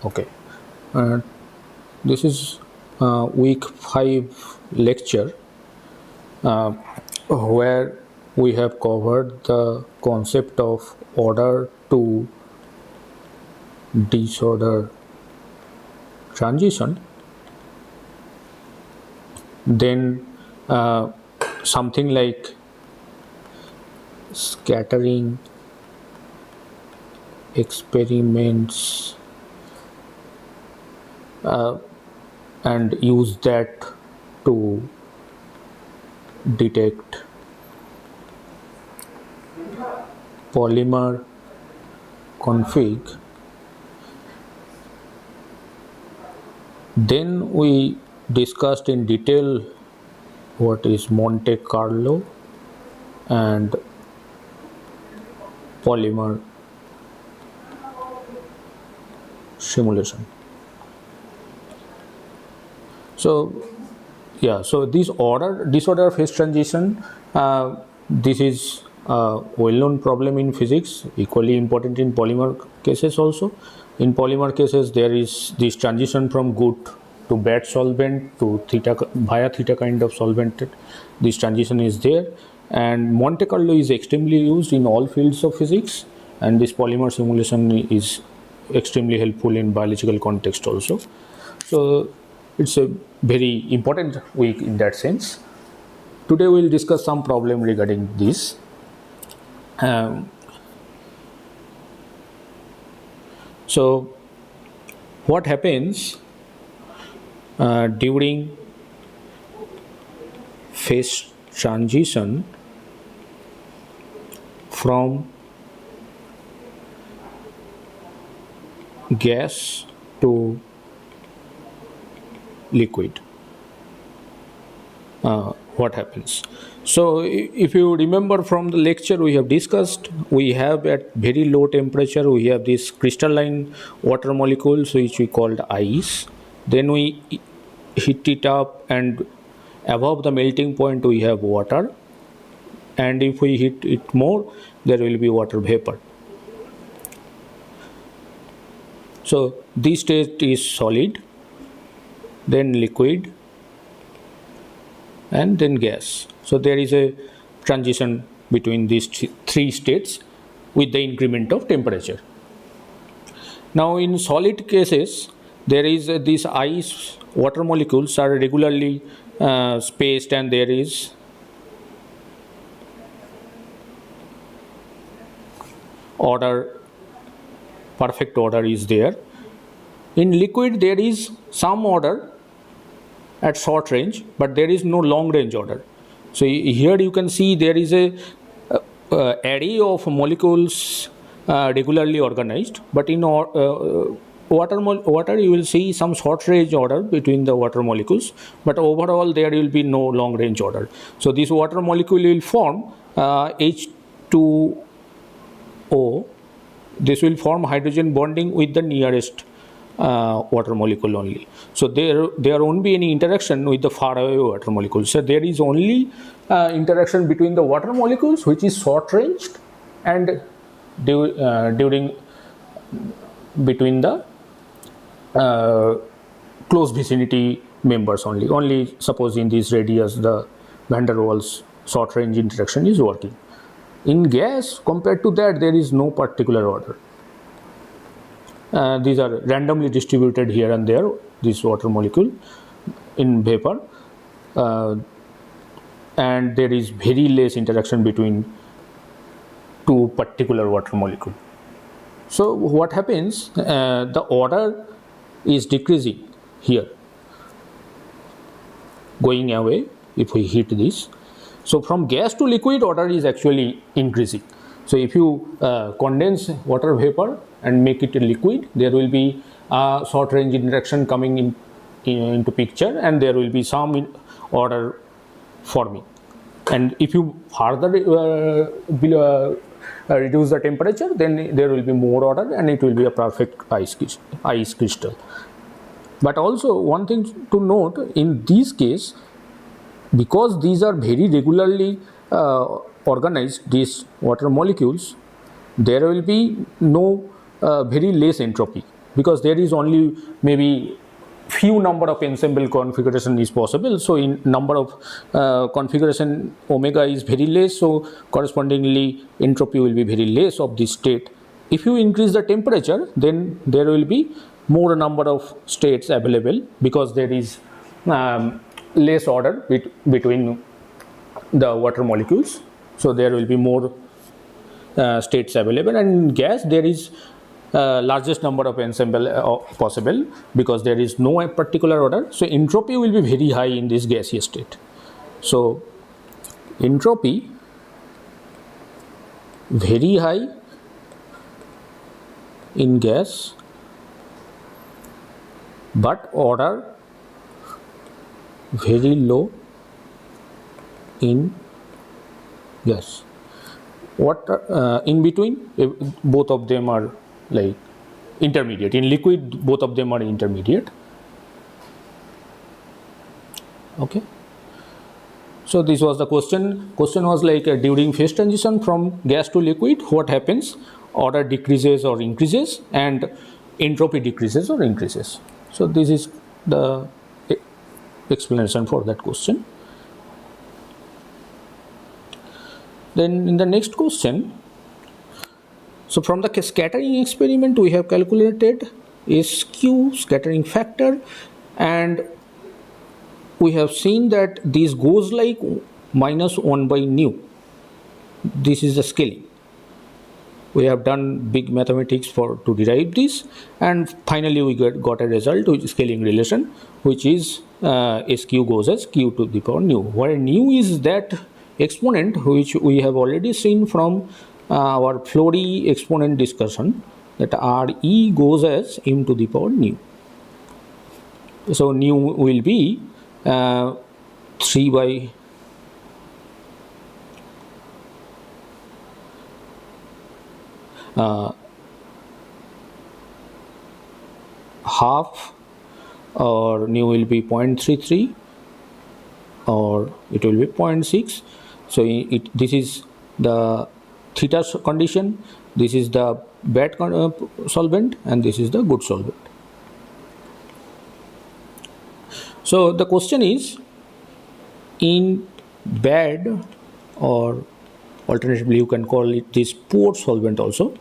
Okay, uh, this is week 5 lecture where we have covered the concept of order to disorder transition. Then something like scattering experiments and use that to detect polymer config. Then we discussed in detail what is Monte Carlo and polymer simulation. So yeah, so this disorder phase transition, this is a well-known problem in physics, equally important in polymer cases also. In polymer cases, there is this transition from good to bad solvent to theta via theta kind of solvent. This transition is there, and Monte Carlo is extremely used in all fields of physics, and this polymer simulation is extremely helpful in biological context also. So it's a very important week in that sense. Today we will discuss some problem regarding this. So what happens during phase transition from gas to liquid? What happens? So if you remember from the lecture we have discussed, we have at very low temperature we have these crystalline water molecules which we called ice. Then we heat it up, and above the melting point we have water, and if we heat it more there will be water vapor. So this state is solid, then liquid, and then gas. So there is a transition between these three states with the increment of temperature. Now in solid cases, there is these ice water molecules are regularly spaced, and there is order, perfect order is there. In liquid there is some order at short range, but there is no long range order. So here you can see there is a array of molecules regularly organized, but in water you will see some short range order between the water molecules, but overall there will be no long range order. So this water molecule will form H2O. This will form hydrogen bonding with the nearest water molecule only. So there won't be any interaction with the far away water molecules. So there is only interaction between the water molecules which is short ranged, and during between the close vicinity members only suppose in this radius the van der Waals short range interaction is working. In gas, compared to that, there is no particular order. These are randomly distributed here and there, this water molecule in vapor, and there is very less interaction between two particular water molecule. So what happens, the order is decreasing here, going away if we heat this. So from gas to liquid, order is actually increasing. So if you condense water vapor and make it a liquid, there will be a short range interaction coming into picture, and there will be some order forming. And if you further reduce the temperature, then there will be more order, and it will be a perfect ice crystal. But also one thing to note in this case, because these are very regularly organized, these water molecules, there will be no very less entropy. because there is only maybe few number of ensemble configuration is possible. So in number of configuration omega is very less, so correspondingly entropy will be very less of this state. If you increase the temperature, then there will be more number of states available, because there is less order between the water molecules, so there will be more states available. And in gas there is largest number of ensemble possible, because there is no particular order, so entropy will be very high in this gaseous state. So entropy very high in gas, but order very low in gas. What in between, both of them are like intermediate. In liquid both of them are intermediate. Okay, so this was the question. Question was like during phase transition from gas to liquid, what happens? Order decreases or increases, and entropy decreases or increases. So this is the explanation for that question. Then in the next question, so from the scattering experiment we have calculated SQ scattering factor, and we have seen that this goes like -1 by nu. This is the scaling. We have done big mathematics to derive this, and finally we got a result with scaling relation, which is SQ goes as Q to the power nu, where nu is that exponent which we have already seen from our Flory exponent discussion, that Re goes as m to the power nu. So nu will be 3 by half, or nu will be 0.33, or it will be 0.6. So this is the theta condition, this is the bad solvent, and this is the good solvent. So the question is, in bad, or alternatively you can call it this poor solvent also,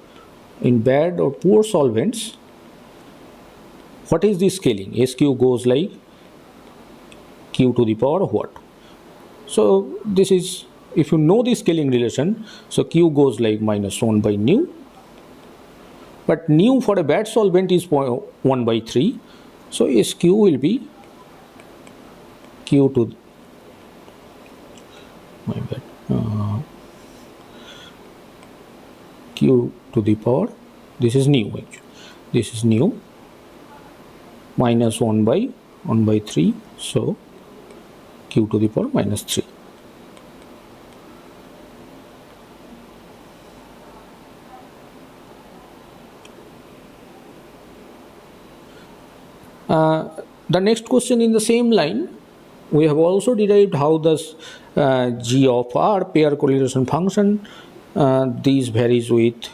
in bad or poor solvents, what is the scaling? SQ goes like Q to the power of what? So this is, if you know the scaling relation, so Q goes like -1 by nu, but nu for a bad solvent is 1 by 3, so SQ will be Q to Q to the power, this is nu actually, this is nu, -1 by 3, so Q to the power -3. The next question in the same line, we have also derived how does G of R pair correlation function, these varies with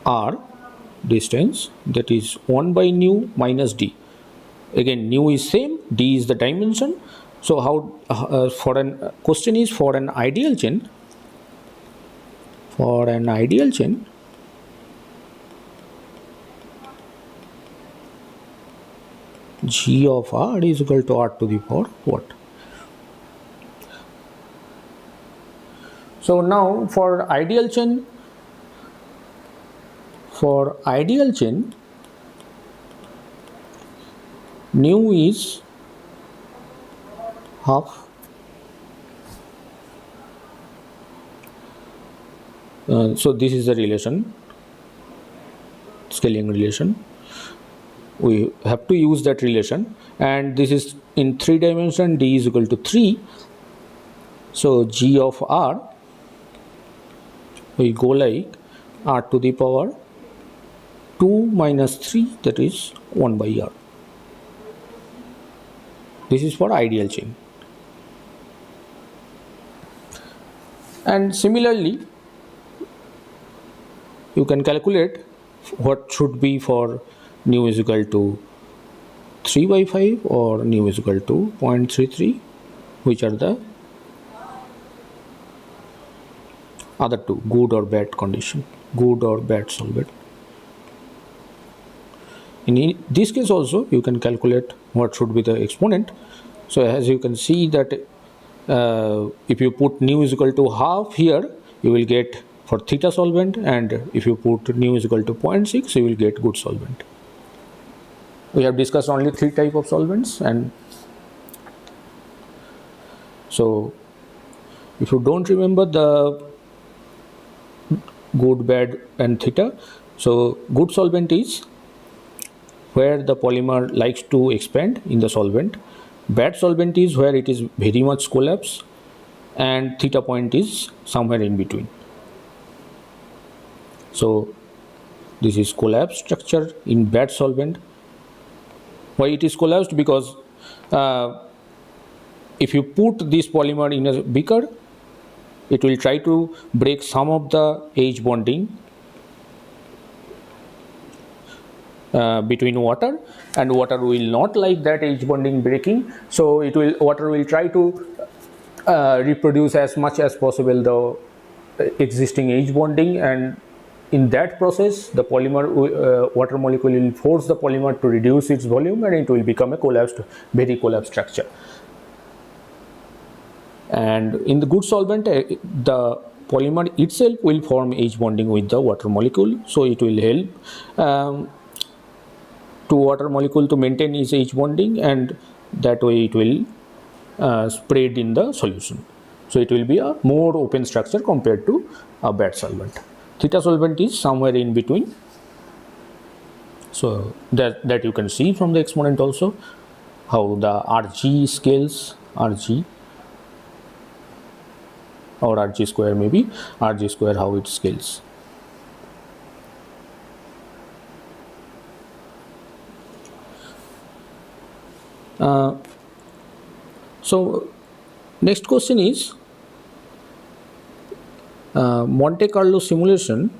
R distance, that is 1 by nu minus D. Again, nu is same, D is the dimension. So how for an question is, for an ideal chain, G of R is equal to R to the power what? So now for ideal chain, nu is half. So this is the relation, scaling relation. We have to use that relation, and this is in 3 dimension, D is equal to 3. So G of R will go like R to the power 2 minus 3, that is 1 by R. This is for ideal chain. And similarly, you can calculate what should be for nu is equal to 3 by 5 or nu is equal to 0.33, which are the other two, good or bad condition, good or bad solvent. In this case also you can calculate what should be the exponent. So as you can see that if you put nu is equal to half here, you will get for theta solvent, and if you put nu is equal to 0.6, you will get good solvent. We have discussed only 3 types of solvents, and so if you don't remember the good, bad and theta, so good solvent is where the polymer likes to expand in the solvent, bad solvent is where it is very much collapse, and theta point is somewhere in between. So this is collapsed structure in bad solvent. Why it is collapsed? Because if you put this polymer in a beaker, it will try to break some of the H bonding between water, and water will not like that H bonding breaking. So water will try to reproduce as much as possible the existing H bonding, and in that process the polymer water molecule will force the polymer to reduce its volume, and it will become a very collapsed structure. And in the good solvent, the polymer itself will form H bonding with the water molecule, so it will help to water molecule to maintain its H bonding, and that way it will spread in the solution. So it will be a more open structure compared to a bad solvent. Theta solvent is somewhere in between. So that you can see from the exponent also how the Rg scales, Rg or Rg square, maybe Rg square, how it scales. So next question is Monte Carlo simulation.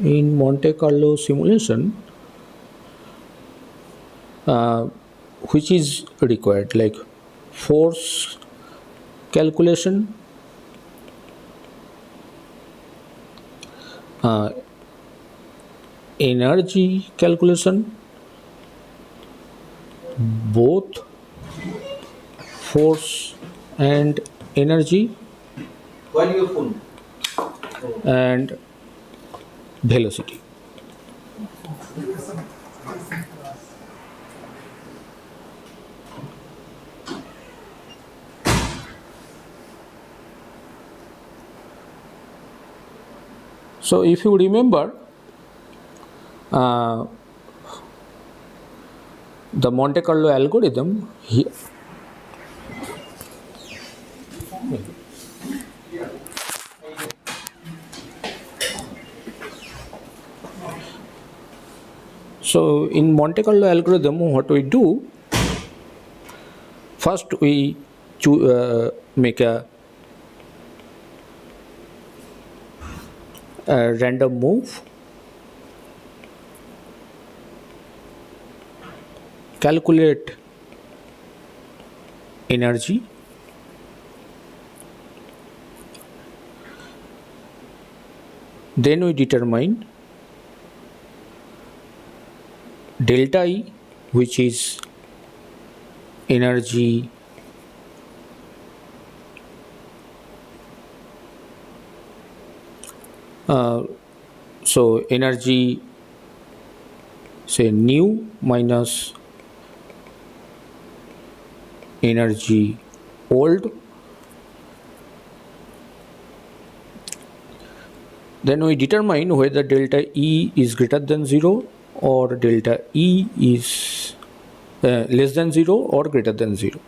In Monte Carlo simulation, which is required, like force calculation, energy calculation, both force and energy, and velocity. So if you remember the Monte Carlo algorithm here, so in Monte Carlo algorithm, what we do, first we make a random move, calculate energy, then we determine delta E, which is energy so energy, say nu minus energy old, then we determine whether delta E is greater than 0 or delta E is less than 0 or greater than 0.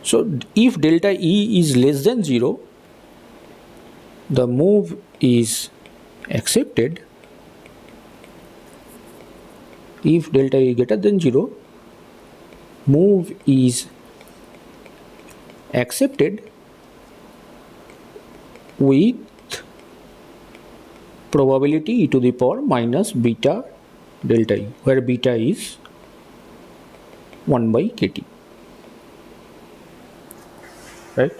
So if delta E is less than 0, the move is accepted. If delta E greater than 0, move is accepted with probability e to the power minus beta delta E, where beta is 1 by kt, right?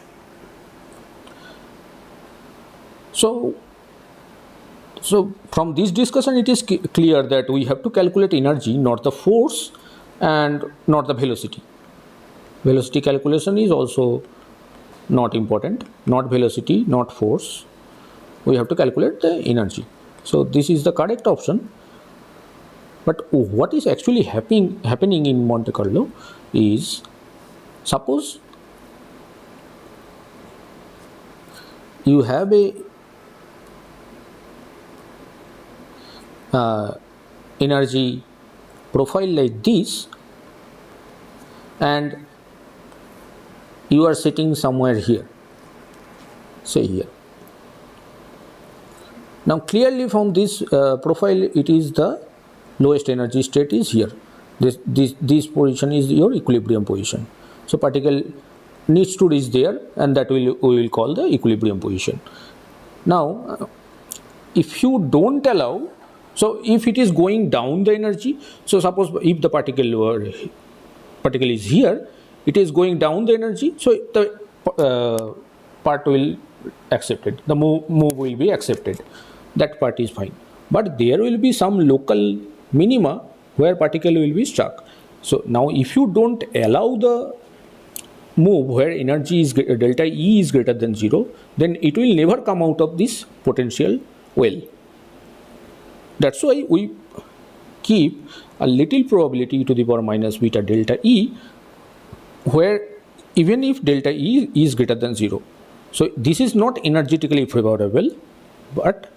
So from this discussion it is clear that we have to calculate energy, not the force and not the velocity. Velocity calculation is also not important, not velocity, not force. We have to calculate the energy. So this is the correct option. But what is actually happening in Monte Carlo is, suppose you have a energy profile like this, and you are sitting somewhere here, say here. Now clearly from this profile, it is the lowest energy state is here. This position is your equilibrium position. So particle needs to reach there, and that we will call the equilibrium position. Now if you don't allow, so if it is going down the energy, so suppose if the particle is here, it is going down the energy, so the part will accepted, the move will be accepted, that part is fine. But there will be some local minima where particle will be stuck. So now if you don't allow the move where energy is delta E is greater than 0, then it will never come out of this potential well. That's why we keep a little probability e to the power minus beta delta E, where even if delta E is greater than 0. So this is not energetically favorable, but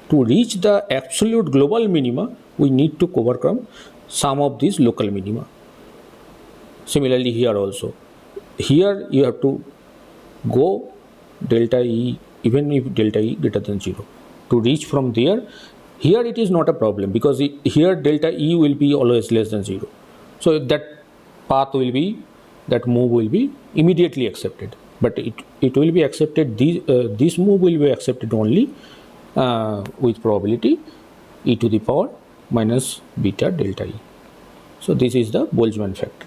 to reach the absolute global minima, we need to overcome some of these local minima. Similarly here also, here you have to go delta E, even if delta E greater than 0. To reach from there, here it is not a problem, because here delta E will be always less than 0. So that path will be, that move will be immediately accepted. But it will be accepted, this move will be accepted only with probability e to the power minus beta delta E. So this is the Boltzmann factor.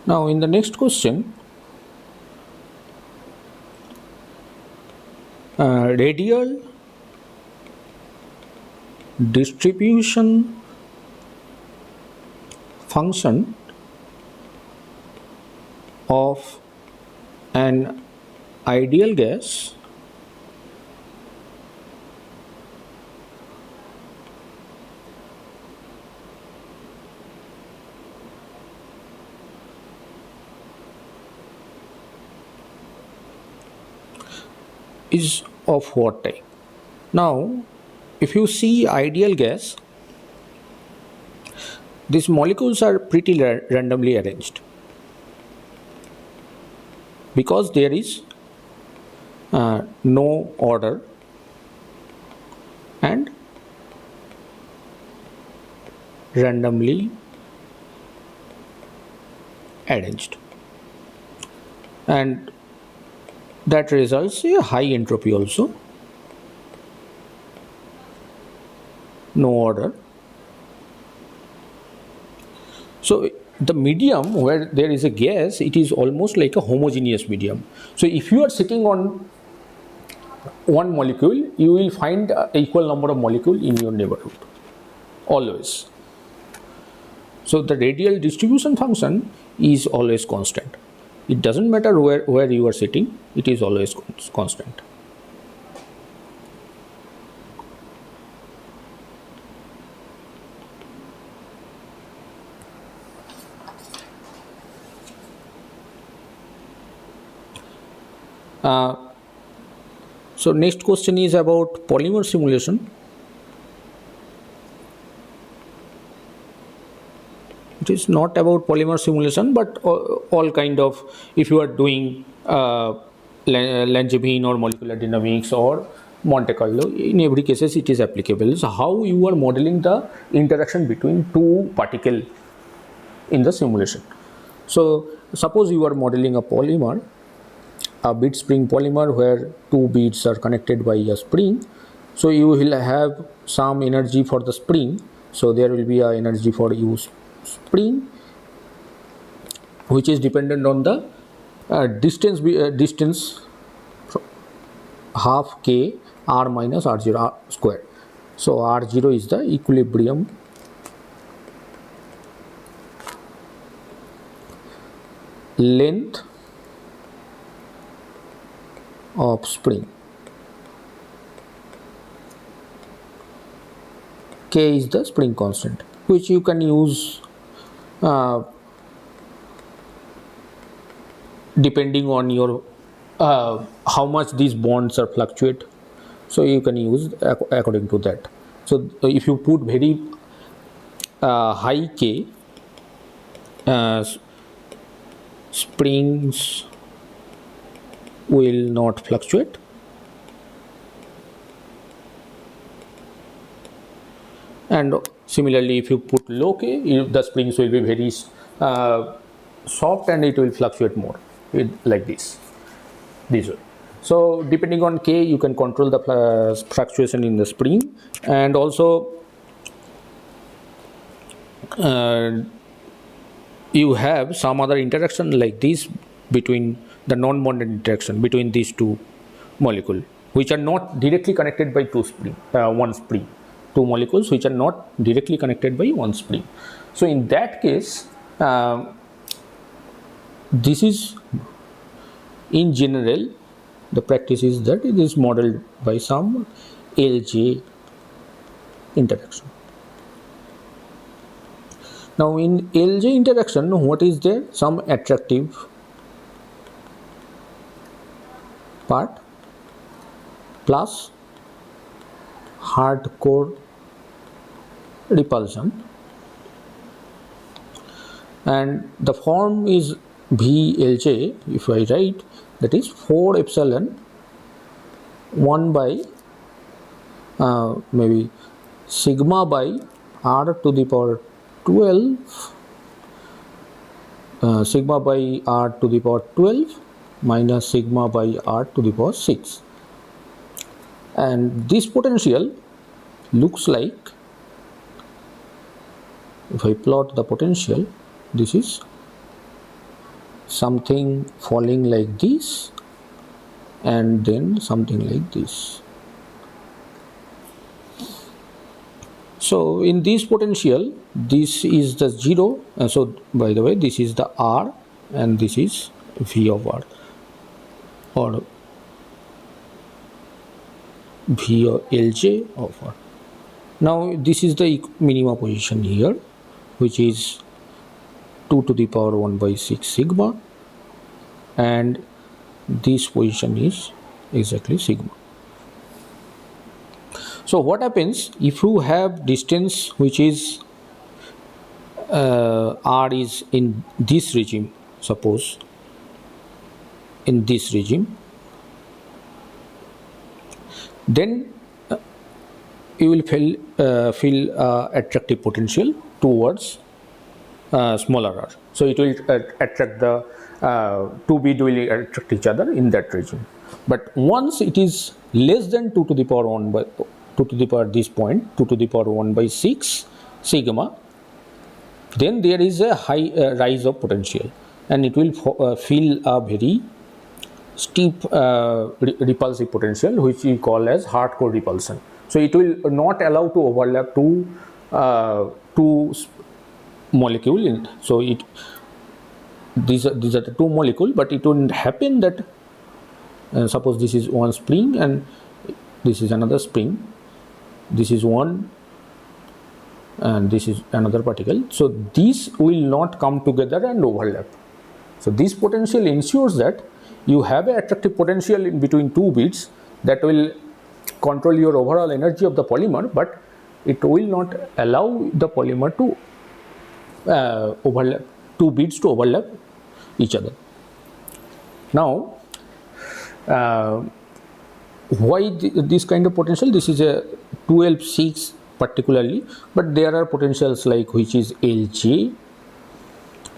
Now in the next question, radial distribution function of an ideal gas is of what type? Now if you see ideal gas, these molecules are pretty randomly arranged, because there is no order and randomly arranged, and that results in a high entropy also, no order. So the medium where there is a gas, it is almost like a homogeneous medium. So if you are sitting on one molecule, you will find an equal number of molecules in your neighborhood, always. So the radial distribution function is always constant. It doesn't matter where you are sitting, it is always constant. So next question is about polymer simulation. it is not about polymer simulation, but all kind of, if you are doing Langevin or molecular dynamics or Monte Carlo, in every cases it is applicable. So how you are modeling the interaction between two particle in the simulation. So suppose you are modeling a polymer, a bead spring polymer, where two beads are connected by a spring. So you will have some energy for the spring, so there will be a energy for U spring, which is dependent on the distance half k r minus r0 r square. So r0 is the equilibrium length of spring. K is the spring constant, which you can use depending on your how much these bonds are fluctuate. So you can use according to that. So if you put very high K, springs will not fluctuate, and similarly if you put low K, the springs will be very soft and it will fluctuate more, like this way. So depending on K, you can control the fluctuation in the spring, and also you have some other interaction like this between the non-bonded interaction between these two molecules, which are not directly connected by one spring. Two molecules which are not directly connected by one spring. So in that case, this is, in general, the practice is that it is modeled by some LJ interaction. Now in LJ interaction, what is there? Some attractive part plus hardcore repulsion, and the form is VLJ. If I write, that is 4 epsilon 1 by maybe sigma by r to the power 12 sigma by r to the power 12 minus sigma by r to the power 6, and this potential looks like, if I plot the potential, this is something falling like this and then something like this. So in this potential, this is the 0, so by the way, this is the R and this is V of R, or V or LJ of R. Now this is the minima position here, which is 2 to the power 1 by 6 sigma, and this position is exactly sigma. So what happens if you have distance which is R is in this regime, suppose in this regime, then you will feel attractive potential towards smaller r. So it will attract the two bead will attract each other in that region. But once it is less than 2 to the power 1 by 2 to the power this point 2 to the power 1 by 6 sigma, then there is a high rise of potential, and it will feel a very steep repulsive potential, which we call as hardcore repulsion. So it will not allow to overlap two molecule in. So these are the two molecule, but it wouldn't happen that suppose this is one spring and this is another spring, this is one and this is another particle. So these will not come together and overlap. So this potential ensures that you have an attractive potential in between two beads that will control your overall energy of the polymer, but it will not allow the polymer to overlap, two beads to overlap each other. Now, why this kind of potential? This is a 12.6 particularly, but there are potentials like which is LJ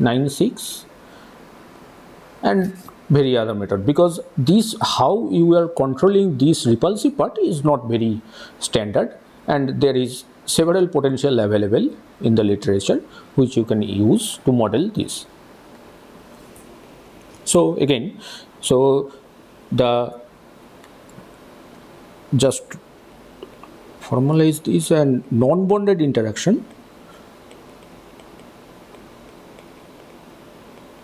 9.6 and very other method, because this how you are controlling this repulsive part is not very standard, and there is several potential available in the literature which you can use to model this. So again, so the just formalize this, and non-bonded interaction,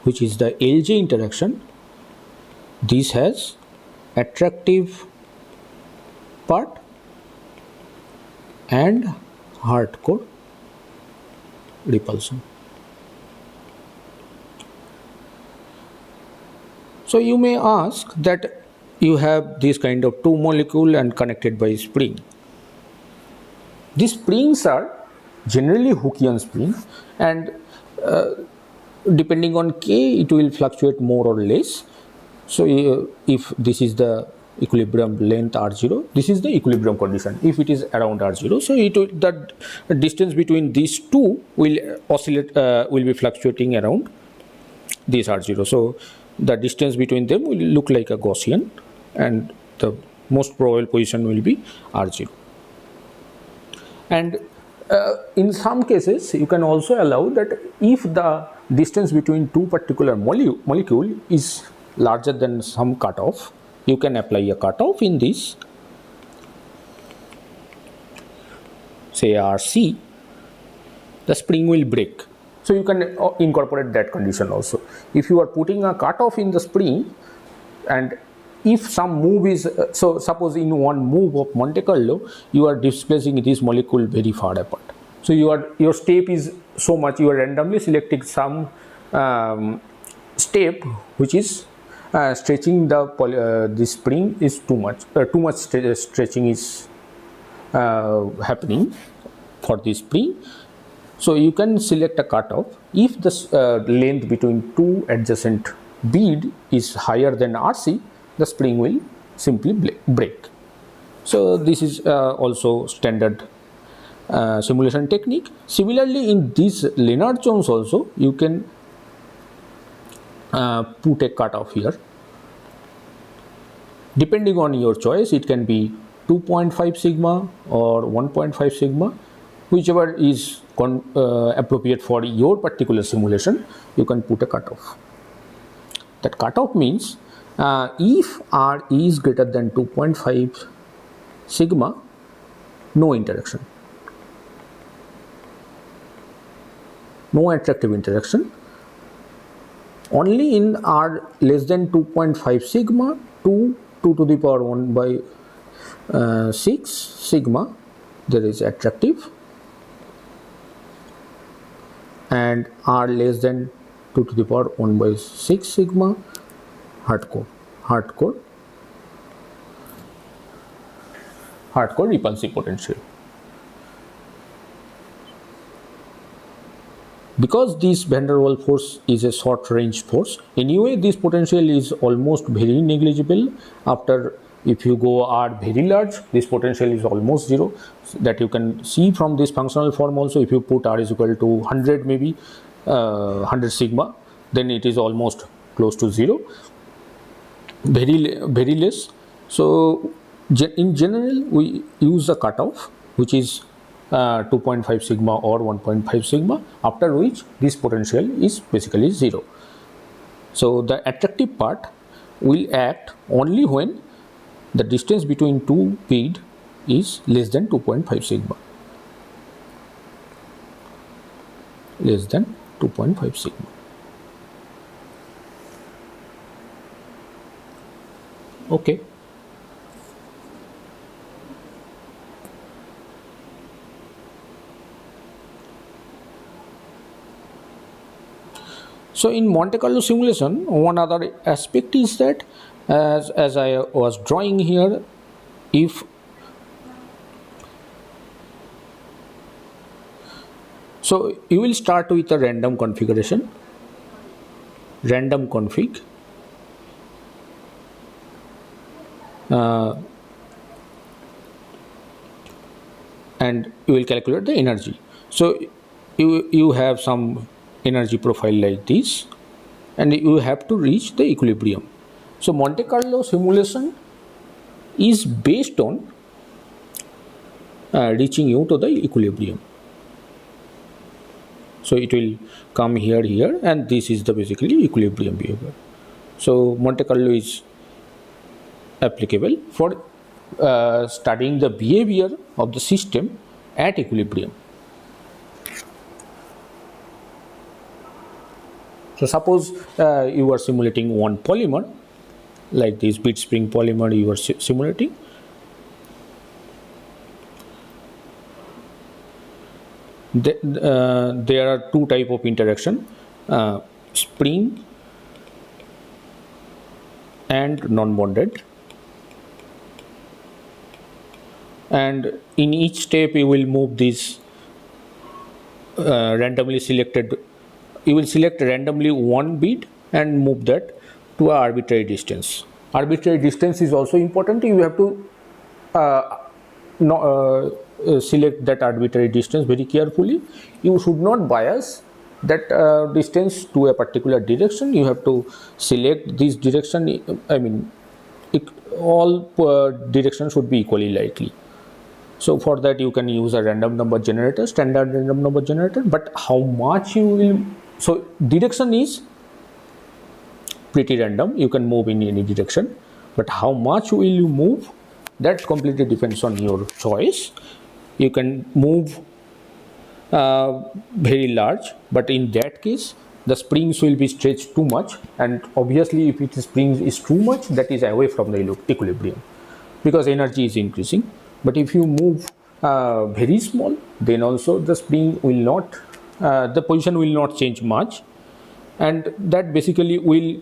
which is the LJ interaction. This has attractive part and hardcore repulsion. So you may ask that you have this kind of two molecule and connected by spring. These springs are generally Hookean springs, and depending on K it will fluctuate more or less. So if this is the equilibrium length R0, this is the equilibrium condition. If it is around R0, so it will, the distance between these two will oscillate, will be fluctuating around this R0. So the distance between them will look like a Gaussian, and the most probable position will be R0. And in some cases you can also allow that if the distance between two particular molecule is larger than some cutoff, you can apply a cutoff in this, say RC, the spring will break. So you can incorporate that condition also. If you are putting a cutoff in the spring, and if some move is, so suppose in one move of Monte Carlo, you are displacing this molecule very far apart. So your step is so much, you are randomly selecting some step which is stretching the spring is too much stretching is happening for this spring. So you can select a cutoff. If the length between two adjacent bead is higher than RC, the spring will simply break. So this is also standard simulation technique. Similarly, in these Lennard-Jones also you can put a cutoff here. Depending on your choice, it can be 2.5 sigma or 1.5 sigma, whichever is appropriate for your particular simulation. You can put a cutoff. That cutoff means if R is greater than 2.5 sigma, no interaction, no attractive interaction. Only in R less than 2.5 sigma to 2 to the power 1 by 6 sigma there is attractive, and R less than 2 to the power 1 by 6 sigma hardcore repulsive potential. Because this van der Waals force is a short range force, anyway this potential is almost very negligible. After, if you go R very large, this potential is almost zero. So that you can see from this functional form also. If you put R is equal to 100, maybe 100 sigma, then it is almost close to zero, very less. So in general we use a cutoff which is 2.5 sigma or 1.5 sigma, after which this potential is basically zero. So the attractive part will act only when the distance between two bead is less than 2.5 sigma, less than 2.5 sigma. Okay. So in Monte Carlo simulation, one other aspect is that as I was drawing here, if So you will start with a random configuration, random config, and you will calculate the energy. So you have some energy profile like this, and you have to reach the equilibrium. So Monte Carlo simulation is based on reaching you to the equilibrium. So it will come here, and this is the basically equilibrium behavior. So Monte Carlo is applicable for studying the behavior of the system at equilibrium. So suppose you are simulating one polymer, like this bead spring polymer you are simulating. There are two type of interaction, spring and non-bonded, and in each step you will move this randomly selected, you will select randomly one bead and move that to an arbitrary distance. Arbitrary distance is also important. You have to select that arbitrary distance very carefully. You should not bias that distance to a particular direction. You have to select this direction, I mean all directions should be equally likely. So for that you can use a random number generator, standard random number generator, but how much you will, so direction is pretty random, you can move in any direction, but how much will you move, that completely depends on your choice. You can move very large, but in that case the springs will be stretched too much, and obviously if it springs is too much, that is away from the equilibrium because energy is increasing. But if you move very small, then also the spring will not, the position will not change much, and that basically will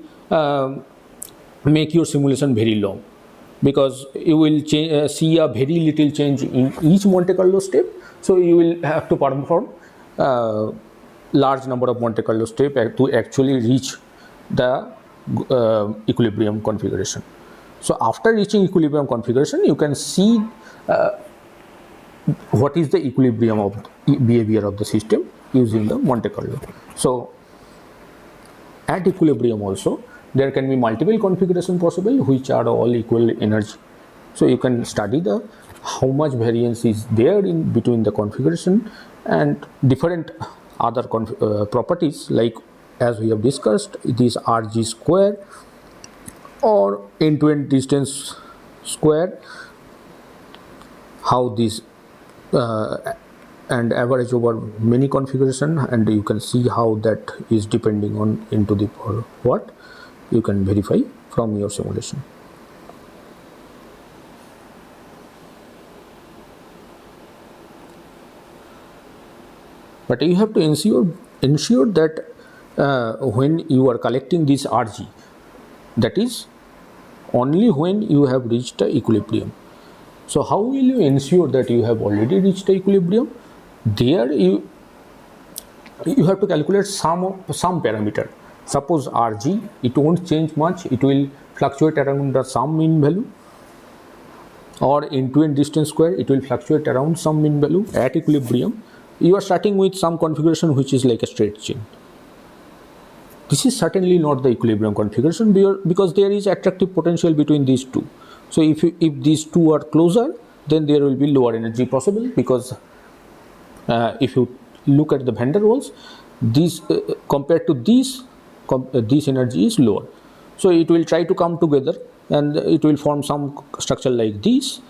make your simulation very long, because you will see a very little change in each Monte Carlo step. So you will have to perform large number of Monte Carlo steps to actually reach the equilibrium configuration. So after reaching equilibrium configuration, you can see what is the equilibrium of behavior of the system using the Monte Carlo. So at equilibrium also there can be multiple configuration possible which are all equal energy. So you can study the how much variance is there in between the configuration and different other properties, like as we have discussed, this RG square or end-to-end distance square, how this and average over many configuration, and you can see how that is depending on into the power what you can verify from your simulation. But you have to ensure that when you are collecting this RG, that is only when you have reached the equilibrium. So how will you ensure that you have already reached the equilibrium? There you have to calculate some parameter. Suppose RG, it won't change much, it will fluctuate around the some mean value, or end-to-end distance square, it will fluctuate around some mean value. At equilibrium you are starting with some configuration which is like a straight chain. This is certainly not the equilibrium configuration, because there is attractive potential between these two. So if these two are closer, then there will be lower energy possible, because if you look at the van der Waals, these compared to these, this energy is lower. So it will try to come together and it will form some structure like this,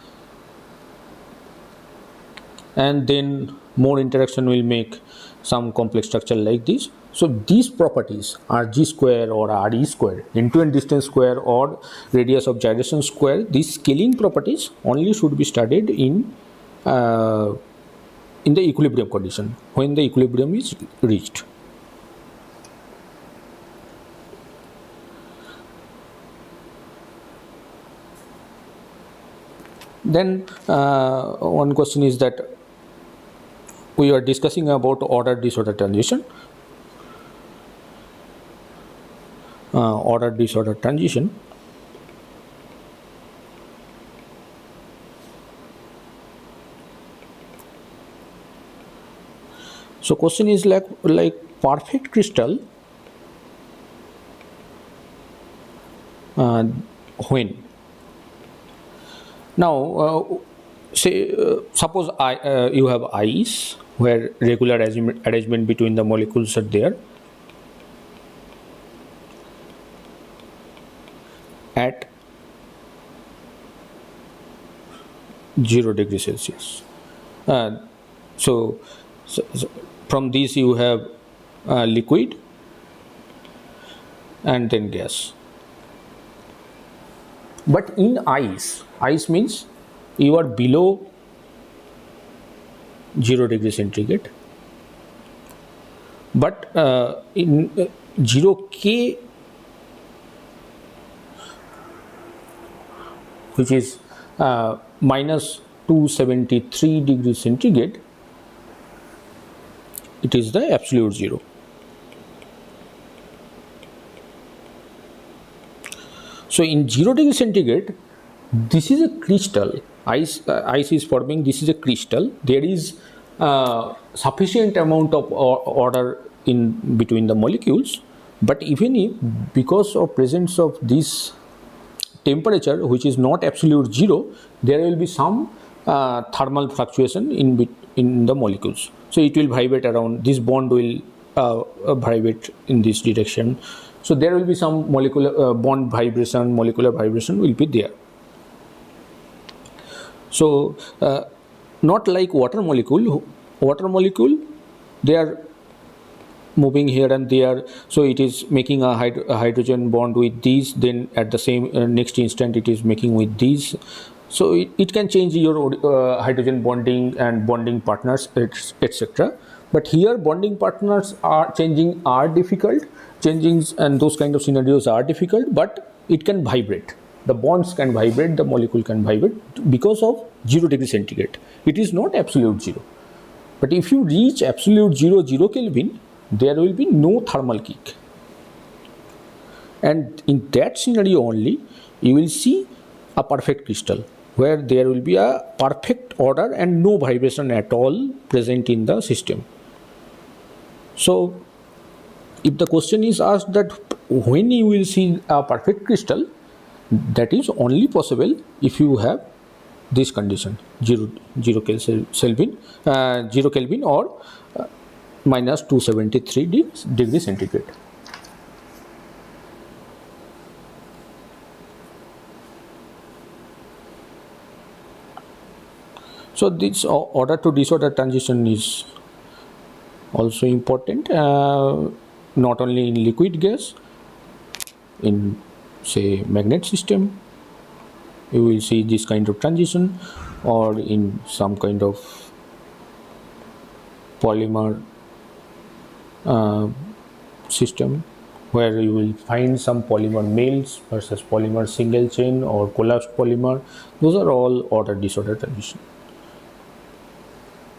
and then more interaction will make some complex structure like this. So these properties, RG square or RE square, end-to-end distance square or radius of gyration square, these scaling properties only should be studied in the equilibrium condition, when the equilibrium is reached. Then one question is that we are discussing about order disorder transition. Order disorder transition. So question is like perfect crystal when. Now say suppose you have ice where regular arrangement between the molecules are there at 0 degrees Celsius. So from this you have liquid and then gas. But in ice means you are below 0 degree centigrade, but in 0 K, which is minus 273 degrees centigrade, it is the absolute zero. So in 0 degree centigrade, this is a crystal. Ice is forming. This is a crystal. There is sufficient amount of order in between the molecules, but even if because of presence of this temperature, which is not absolute zero, there will be some thermal fluctuation in the molecules. So it will vibrate around. This bond will vibrate in this direction. So there will be some molecular bond vibration, molecular vibration will be there. So not like water molecule. Water molecule, they are moving here and there. So it is making a hydrogen bond with these. Then at the same next instant, it is making with these. So it can change your hydrogen bonding and bonding partners, etc. But here bonding partners are changing are difficult. Changing and those kind of scenarios are difficult, but it can vibrate. The bonds can vibrate, the molecule can vibrate because of 0 degree centigrade. It is not absolute zero. But if you reach absolute 0 Kelvin, there will be no thermal kick. And in that scenario only, you will see a perfect crystal where there will be a perfect order and no vibration at all present in the system. So if the question is asked that when you will see a perfect crystal, that is only possible if you have this condition 0 Kelvin or minus 273 degrees centigrade. So this order to disorder transition is also important, not only in liquid gas, in say magnet system you will see this kind of transition, or in some kind of polymer system where you will find some polymer males versus polymer single chain or collapsed polymer. Those are all order disorder transition.